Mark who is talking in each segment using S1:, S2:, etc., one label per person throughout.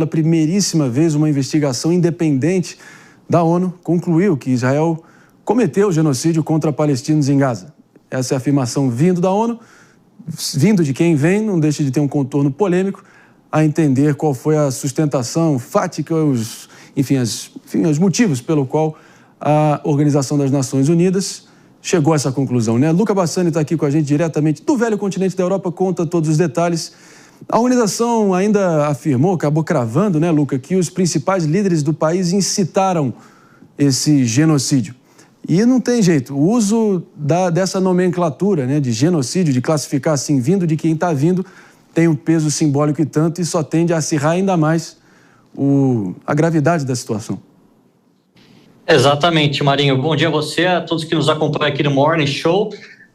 S1: Pela primeiríssima vez, uma investigação independente da ONU concluiu que Israel cometeu genocídio contra palestinos em Gaza. Essa é a afirmação vindo da ONU, vindo de quem vem, não deixa de ter um contorno polêmico, a entender qual foi a sustentação fática, os motivos pelo qual a Organização das Nações Unidas chegou a essa conclusão, né? Luca Bassani está aqui com a gente diretamente do velho continente da Europa, conta todos os detalhes. A organização ainda afirmou, acabou cravando, né, Luca, que os principais líderes do país incitaram esse genocídio. E não tem jeito, o uso dessa nomenclatura, né, de genocídio, de classificar assim, vindo de quem está vindo, tem um peso simbólico e tanto, e só tende a acirrar ainda mais a gravidade da situação.
S2: Exatamente, Marinho. Bom dia a você, a todos que nos acompanham aqui no Morning Show.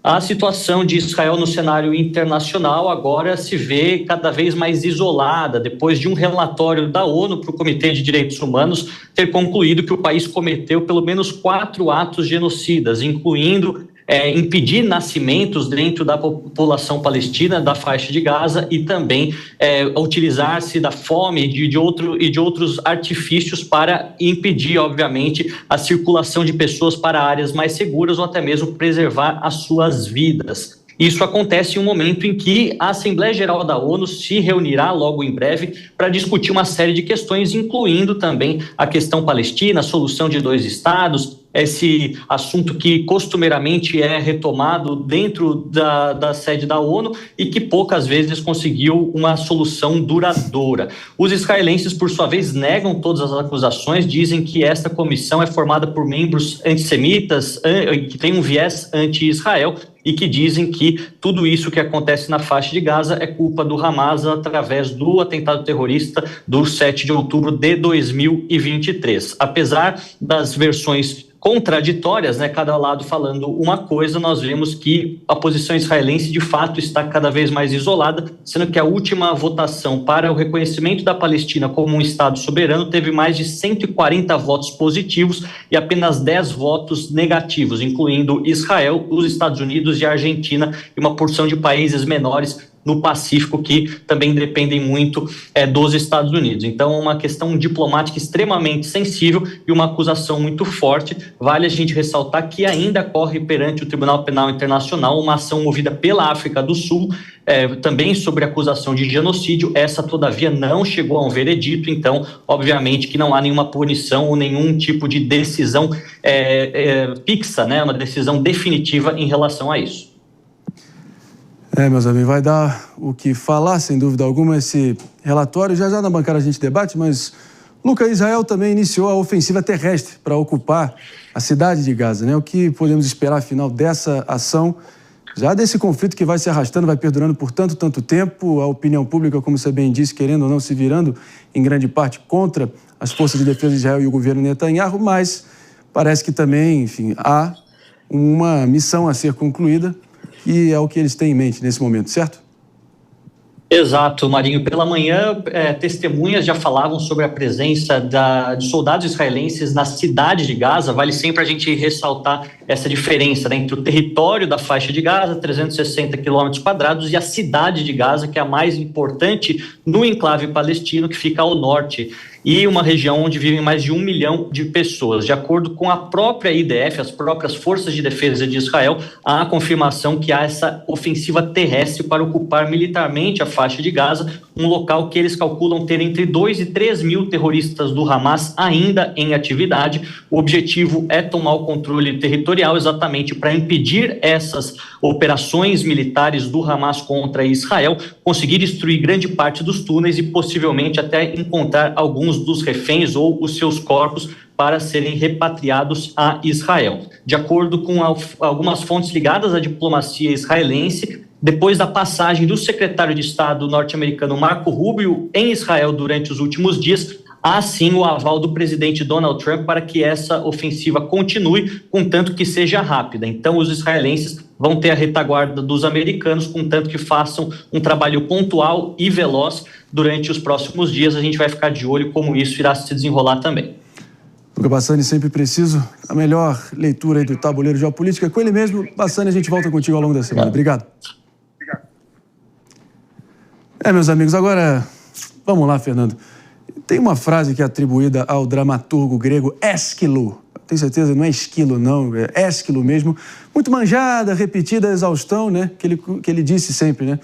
S2: A situação de Israel no cenário internacional agora se vê cada vez mais isolada, depois de um relatório da ONU para o Comitê de Direitos Humanos ter concluído que o país cometeu pelo menos 4 atos genocidas, incluindo impedir nascimentos dentro da população palestina da faixa de Gaza e também utilizar-se da fome e de outros artifícios para impedir, obviamente, a circulação de pessoas para áreas mais seguras ou até mesmo preservar as suas vidas. Isso acontece em um momento em que a Assembleia Geral da ONU se reunirá logo em breve para discutir uma série de questões, incluindo também a questão palestina, a solução de 2 estados, esse assunto que costumeiramente é retomado dentro da sede da ONU e que poucas vezes conseguiu uma solução duradoura. Os israelenses, por sua vez, negam todas as acusações, dizem que esta comissão é formada por membros antissemitas, que tem um viés anti-Israel, e que dizem que tudo isso que acontece na faixa de Gaza é culpa do Hamas através do atentado terrorista do 7 de outubro de 2023. Apesar das versões contraditórias, né, cada lado falando uma coisa, nós vemos que a posição israelense de fato está cada vez mais isolada, sendo que a última votação para o reconhecimento da Palestina como um Estado soberano teve mais de 140 votos positivos e apenas 10 votos negativos, incluindo Israel, os Estados Unidos e a Argentina e uma porção de países menores no Pacífico que também dependem muito dos Estados Unidos. Então, uma questão diplomática extremamente sensível e uma acusação muito forte. Vale a gente ressaltar que ainda corre perante o Tribunal Penal Internacional uma ação movida pela África do Sul, também sobre acusação de genocídio. Essa, todavia, não chegou a um veredito, então, obviamente, que não há nenhuma punição ou nenhum tipo de decisão fixa, né, uma decisão definitiva em relação a isso.
S1: Meus amigos, vai dar o que falar, sem dúvida alguma, esse relatório. Já na bancada a gente debate, mas, Luca, Israel também iniciou a ofensiva terrestre para ocupar a cidade de Gaza, né? O que podemos esperar, afinal, dessa ação, já desse conflito que vai se arrastando, vai perdurando por tanto tempo, a opinião pública, como você bem disse, querendo ou não, se virando em grande parte contra as forças de defesa de Israel e o governo Netanyahu, mas parece que também, enfim, há uma missão a ser concluída, e é o que eles têm em mente nesse momento, certo?
S2: Exato, Marinho. Pela manhã, testemunhas já falavam sobre a presença de soldados israelenses na cidade de Gaza. Vale sempre a gente ressaltar essa diferença, né, entre o território da faixa de Gaza, 360 quilômetros quadrados, e a cidade de Gaza, que é a mais importante no enclave palestino, que fica ao norte, e uma região onde vivem mais de 1 milhão de pessoas. De acordo com a própria IDF, as próprias Forças de Defesa de Israel, há a confirmação que há essa ofensiva terrestre para ocupar militarmente a faixa de Gaza, um local que eles calculam ter entre 2 e 3 mil terroristas do Hamas ainda em atividade. O objetivo é tomar o controle territorial exatamente para impedir essas operações militares do Hamas contra Israel, conseguir destruir grande parte dos túneis e possivelmente até encontrar alguns dos reféns ou os seus corpos para serem repatriados a Israel. De acordo com algumas fontes ligadas à diplomacia israelense, depois da passagem do secretário de Estado norte-americano Marco Rubio em Israel durante os últimos dias, há sim o aval do presidente Donald Trump para que essa ofensiva continue, contanto que seja rápida. Então, os israelenses vão ter a retaguarda dos americanos, contanto que façam um trabalho pontual e veloz durante os próximos dias. A gente vai ficar de olho como isso irá se desenrolar também.
S1: Luca Bassani, sempre preciso a melhor leitura aí do tabuleiro geopolítica. Com ele mesmo, Bassani, a gente volta contigo ao longo da semana. Obrigado. Meus amigos, agora vamos lá, Fernando. Tem uma frase que é atribuída ao dramaturgo grego Ésquilo. Tenho certeza, não é Esquilo, não, é Ésquilo mesmo. Muito manjada, repetida a exaustão, né? Que ele disse sempre, né?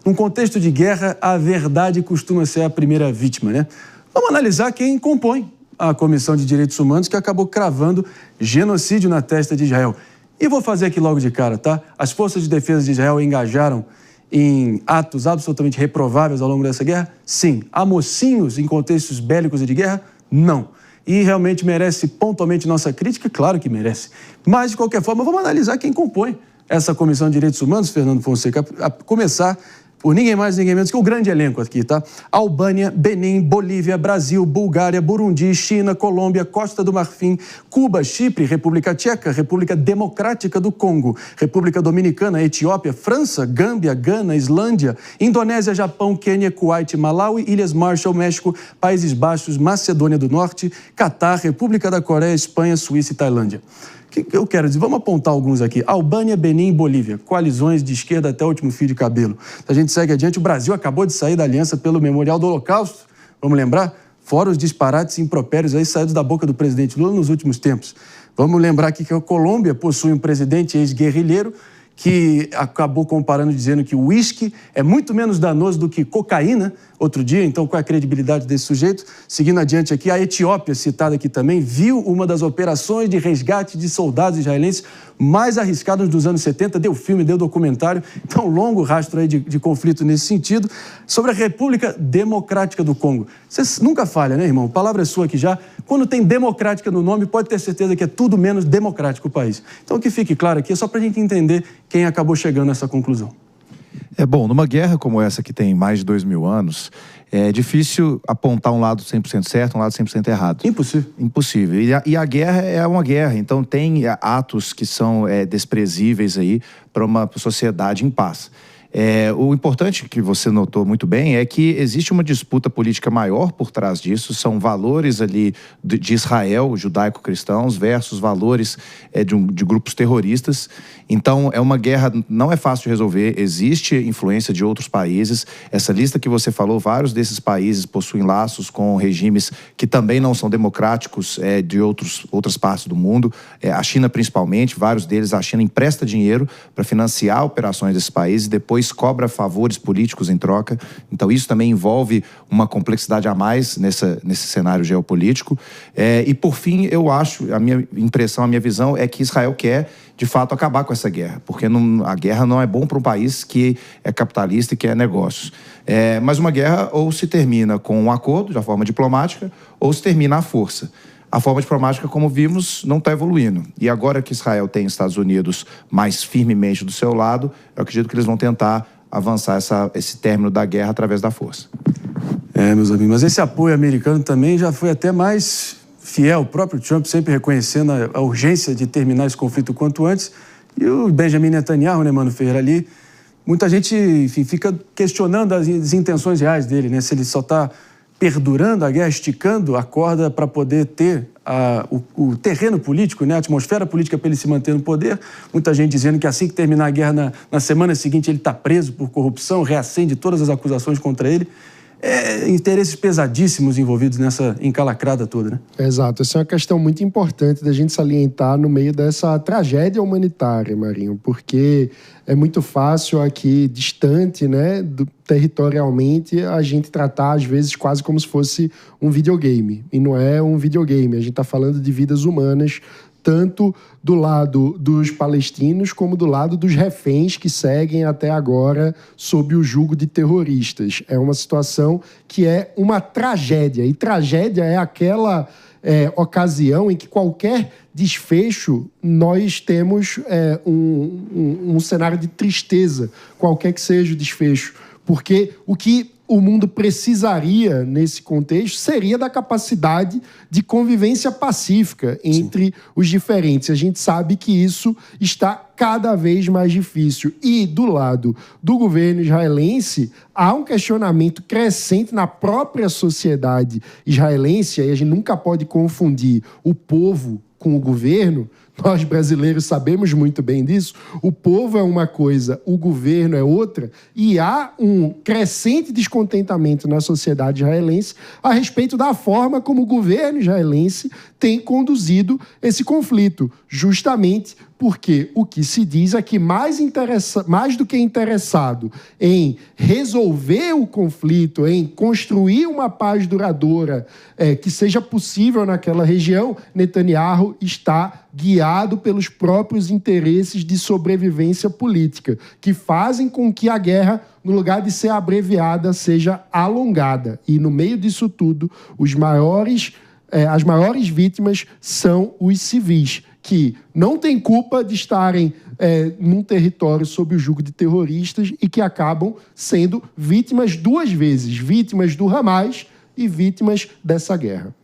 S1: Num contexto de guerra, a verdade costuma ser a primeira vítima, né? Vamos analisar quem compõe a Comissão de Direitos Humanos, que acabou cravando genocídio na testa de Israel. E vou fazer aqui logo de cara, tá? As forças de defesa de Israel engajaram em atos absolutamente reprováveis ao longo dessa guerra? Sim. Há mocinhos em contextos bélicos e de guerra? Não. E realmente merece pontualmente nossa crítica? Claro que merece. Mas, de qualquer forma, vamos analisar quem compõe essa Comissão de Direitos Humanos, Fernando Fonseca, a começar por ninguém mais, ninguém menos que o grande elenco aqui, tá? Albânia, Benin, Bolívia, Brasil, Bulgária, Burundi, China, Colômbia, Costa do Marfim, Cuba, Chipre, República Tcheca, República Democrática do Congo, República Dominicana, Etiópia, França, Gâmbia, Gana, Islândia, Indonésia, Japão, Quênia, Kuwait, Malawi, Ilhas Marshall, México, Países Baixos, Macedônia do Norte, Catar, República da Coreia, Espanha, Suíça e Tailândia. O que eu quero dizer? Vamos apontar alguns aqui. Albânia, Benin e Bolívia. Coalizões de esquerda até o último fio de cabelo. A gente segue adiante. O Brasil acabou de sair da aliança pelo Memorial do Holocausto. Vamos lembrar? Fora os disparates e impropérios aí saídos da boca do presidente Lula nos últimos tempos. Vamos lembrar aqui que a Colômbia possui um presidente ex-guerrilheiro que acabou comparando, dizendo que o uísque é muito menos danoso do que cocaína, outro dia. Então, qual é a credibilidade desse sujeito? Seguindo adiante aqui, a Etiópia, citada aqui também, viu uma das operações de resgate de soldados israelenses mais arriscadas dos anos 70, deu filme, deu documentário. Então, longo rastro aí de conflito nesse sentido. Sobre a República Democrática do Congo. Você nunca falha, né, irmão? A palavra é sua aqui já. Quando tem democrática no nome, pode ter certeza que é tudo menos democrático o país. Então, que fique claro aqui, é só para a gente entender quem acabou chegando a essa conclusão.
S3: É bom, numa guerra como essa que tem mais de 2.000 anos, é difícil apontar um lado 100% certo, um lado 100% errado.
S1: Impossível.
S3: Impossível. E a guerra é uma guerra, então tem atos que são desprezíveis aí para uma sociedade em paz. O importante que você notou muito bem é que existe uma disputa política maior por trás disso, são valores ali de Israel, judaico-cristãos, versus valores de grupos terroristas. Então, é uma guerra, não é fácil de resolver, existe influência de outros países. Essa lista que você falou, vários desses países possuem laços com regimes que também não são democráticos de outras partes do mundo. A China, principalmente, vários deles, a China empresta dinheiro para financiar operações desses países e depois cobra favores políticos em troca. Então, isso também envolve uma complexidade a mais nesse cenário geopolítico. E, por fim, eu acho, a minha impressão, a minha visão é que Israel quer, de fato, acabar com essa guerra, porque a guerra não é bom para um país que é capitalista e que é negócios. Mas uma guerra ou se termina com um acordo, de forma diplomática, ou se termina à força. A forma diplomática, como vimos, não está evoluindo. E agora que Israel tem Estados Unidos mais firmemente do seu lado, eu acredito que eles vão tentar avançar esse término da guerra através da força.
S1: Meus amigos, mas esse apoio americano também já foi até mais fiel. O próprio Trump sempre reconhecendo a urgência de terminar esse conflito o quanto antes. E o Benjamin Netanyahu, né, Mano Ferreira, ali, muita gente, enfim, fica questionando as intenções reais dele, né? Se ele só está perdurando a guerra, esticando a corda para poder ter o terreno político, né, a atmosfera política para ele se manter no poder. Muita gente dizendo que assim que terminar a guerra, na semana seguinte ele está preso por corrupção, reacende todas as acusações contra ele. Interesses pesadíssimos envolvidos nessa encalacrada toda, né?
S4: Exato. Essa é uma questão muito importante da gente salientar no meio dessa tragédia humanitária, Marinho, porque é muito fácil aqui, distante, né, territorialmente, a gente tratar, às vezes, quase como se fosse um videogame. E não é um videogame, a gente está falando de vidas humanas, tanto do lado dos palestinos como do lado dos reféns que seguem até agora sob o jugo de terroristas. É uma situação que é uma tragédia. E tragédia é aquela ocasião em que qualquer desfecho nós temos um cenário de tristeza, qualquer que seja o desfecho. Porque o que o mundo precisaria, nesse contexto, seria da capacidade de convivência pacífica entre os diferentes. A gente sabe que isso está cada vez mais difícil. E, do lado do governo israelense, há um questionamento crescente na própria sociedade israelense, e a gente nunca pode confundir o povo com o governo. nós brasileiros sabemos muito bem disso, o povo é uma coisa, o governo é outra, e há um crescente descontentamento na sociedade israelense a respeito da forma como o governo israelense tem conduzido esse conflito, justamente porque o que se diz é que mais do que interessado em resolver o conflito, em construir uma paz duradoura que seja possível naquela região, Netanyahu está guiado pelos próprios interesses de sobrevivência política, que fazem com que a guerra, no lugar de ser abreviada, seja alongada. E no meio disso tudo, as maiores vítimas são os civis, que não têm culpa de estarem num território sob o jugo de terroristas e que acabam sendo vítimas duas vezes, vítimas do Hamas e vítimas dessa guerra.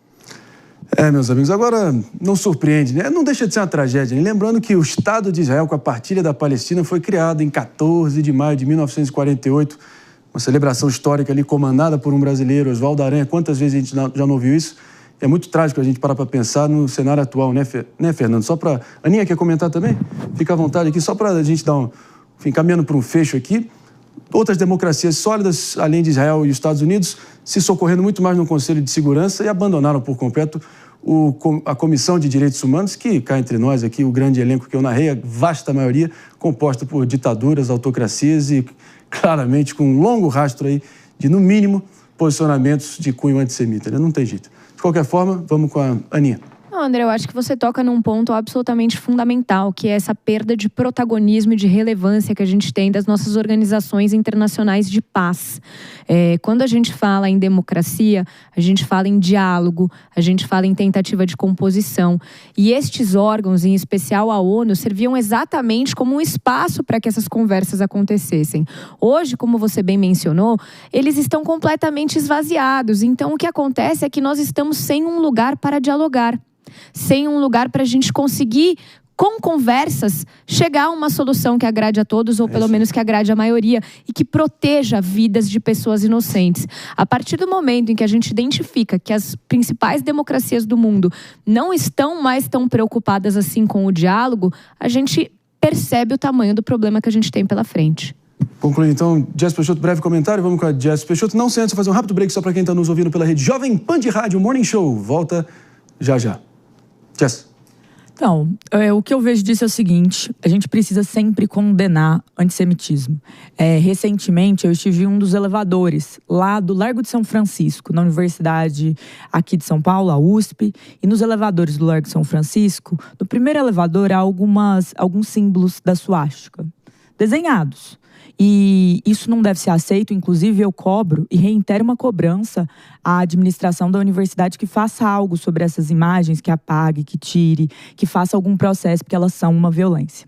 S1: Meus amigos, agora não surpreende, né? Não deixa de ser uma tragédia, né? Lembrando que o Estado de Israel, com a partilha da Palestina, foi criado em 14 de maio de 1948, uma celebração histórica ali comandada por um brasileiro, Oswaldo Aranha. Quantas vezes a gente já não ouviu isso? É muito trágico a gente parar para pensar no cenário atual, né, Fernando? Só para... Aninha, quer comentar também? Fica à vontade aqui, só para a gente dar caminhando para um fecho aqui. Outras democracias sólidas, além de Israel e os Estados Unidos, se socorrendo muito mais no Conselho de Segurança e abandonaram por completo a Comissão de Direitos Humanos, que cá entre nós aqui, o grande elenco que eu narrei, a vasta maioria composta por ditaduras, autocracias e claramente com um longo rastro aí de, no mínimo, posicionamentos de cunho antissemita, né? Não tem jeito. De qualquer forma, vamos com a Aninha.
S5: Não, André, eu acho que você toca num ponto absolutamente fundamental, que é essa perda de protagonismo e de relevância que a gente tem das nossas organizações internacionais de paz. Quando a gente fala em democracia, a gente fala em diálogo, a gente fala em tentativa de composição. E estes órgãos, em especial a ONU, serviam exatamente como um espaço para que essas conversas acontecessem. Hoje, como você bem mencionou, eles estão completamente esvaziados. Então, o que acontece é que nós estamos sem um lugar para dialogar, sem um lugar para a gente conseguir, com conversas, chegar a uma solução que agrade a todos, ou pelo menos que agrade a maioria, e que proteja vidas de pessoas inocentes. A partir do momento em que a gente identifica que as principais democracias do mundo não estão mais tão preocupadas assim com o diálogo, a gente percebe o tamanho do problema que a gente tem pela frente.
S1: Concluindo então, Jess Peixoto, breve comentário, vamos com a Jess Peixoto. Não sem antes fazer um rápido break só para quem está nos ouvindo pela rede Jovem Pan de Rádio Morning Show. Volta já já. Jess.
S6: Então, o que eu vejo disso é o seguinte: a gente precisa sempre condenar antissemitismo. Recentemente, eu estive em um dos elevadores lá do Largo de São Francisco, na Universidade aqui de São Paulo, a USP, e nos elevadores do Largo de São Francisco, no primeiro elevador há alguns símbolos da suástica desenhados. E isso não deve ser aceito. Inclusive, eu cobro e reitero uma cobrança à administração da universidade que faça algo sobre essas imagens, que apague, que tire, que faça algum processo, porque elas são uma violência.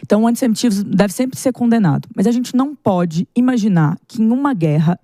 S6: Então, o antissemitismo deve sempre ser condenado. Mas a gente não pode imaginar que em uma guerra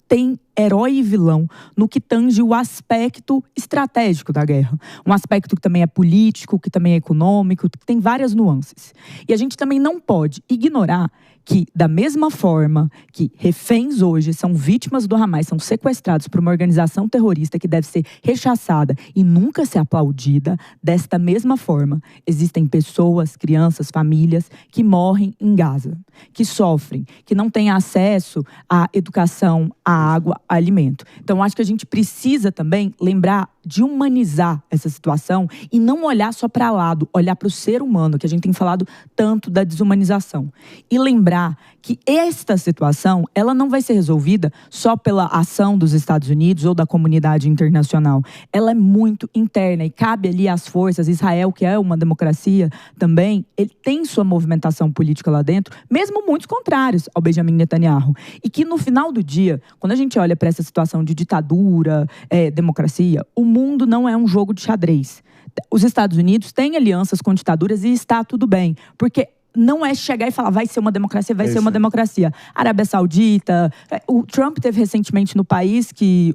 S6: tem herói e vilão no que tange o aspecto estratégico da guerra. Um aspecto que também é político, que também é econômico, que tem várias nuances. E a gente também não pode ignorar que, da mesma forma que reféns hoje são vítimas do Hamas, são sequestrados por uma organização terrorista que deve ser rechaçada e nunca ser aplaudida, desta mesma forma, existem pessoas, crianças, famílias que morrem em Gaza, que sofrem, que não têm acesso à educação, à água, a alimento. Então, acho que a gente precisa também lembrar de humanizar essa situação e não olhar só para lado, olhar para o ser humano, que a gente tem falado tanto da desumanização. E lembrar que esta situação, ela não vai ser resolvida só pela ação dos Estados Unidos ou da comunidade internacional. Ela é muito interna e cabe ali às forças. Israel, que é uma democracia também, ele tem sua movimentação política lá dentro, mesmo muitos contrários ao Benjamin Netanyahu. E que no final do dia, quando a gente olha para essa situação de ditadura, democracia, o mundo não é um jogo de xadrez. Os Estados Unidos têm alianças com ditaduras e está tudo bem, porque não é chegar e falar, vai ser uma democracia, vai ser uma democracia. Arábia Saudita, o Trump teve recentemente no país que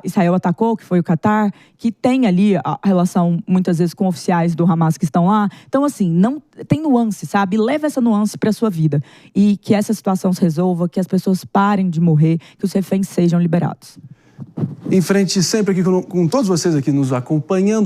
S6: Israel atacou, que foi o Catar, que tem ali a relação, muitas vezes, com oficiais do Hamas que estão lá. Então, assim, não tem nuance, sabe? Leva essa nuance para a sua vida. E que essa situação se resolva, que as pessoas parem de morrer, que os reféns sejam liberados.
S1: Em frente sempre aqui com todos vocês aqui nos acompanhando.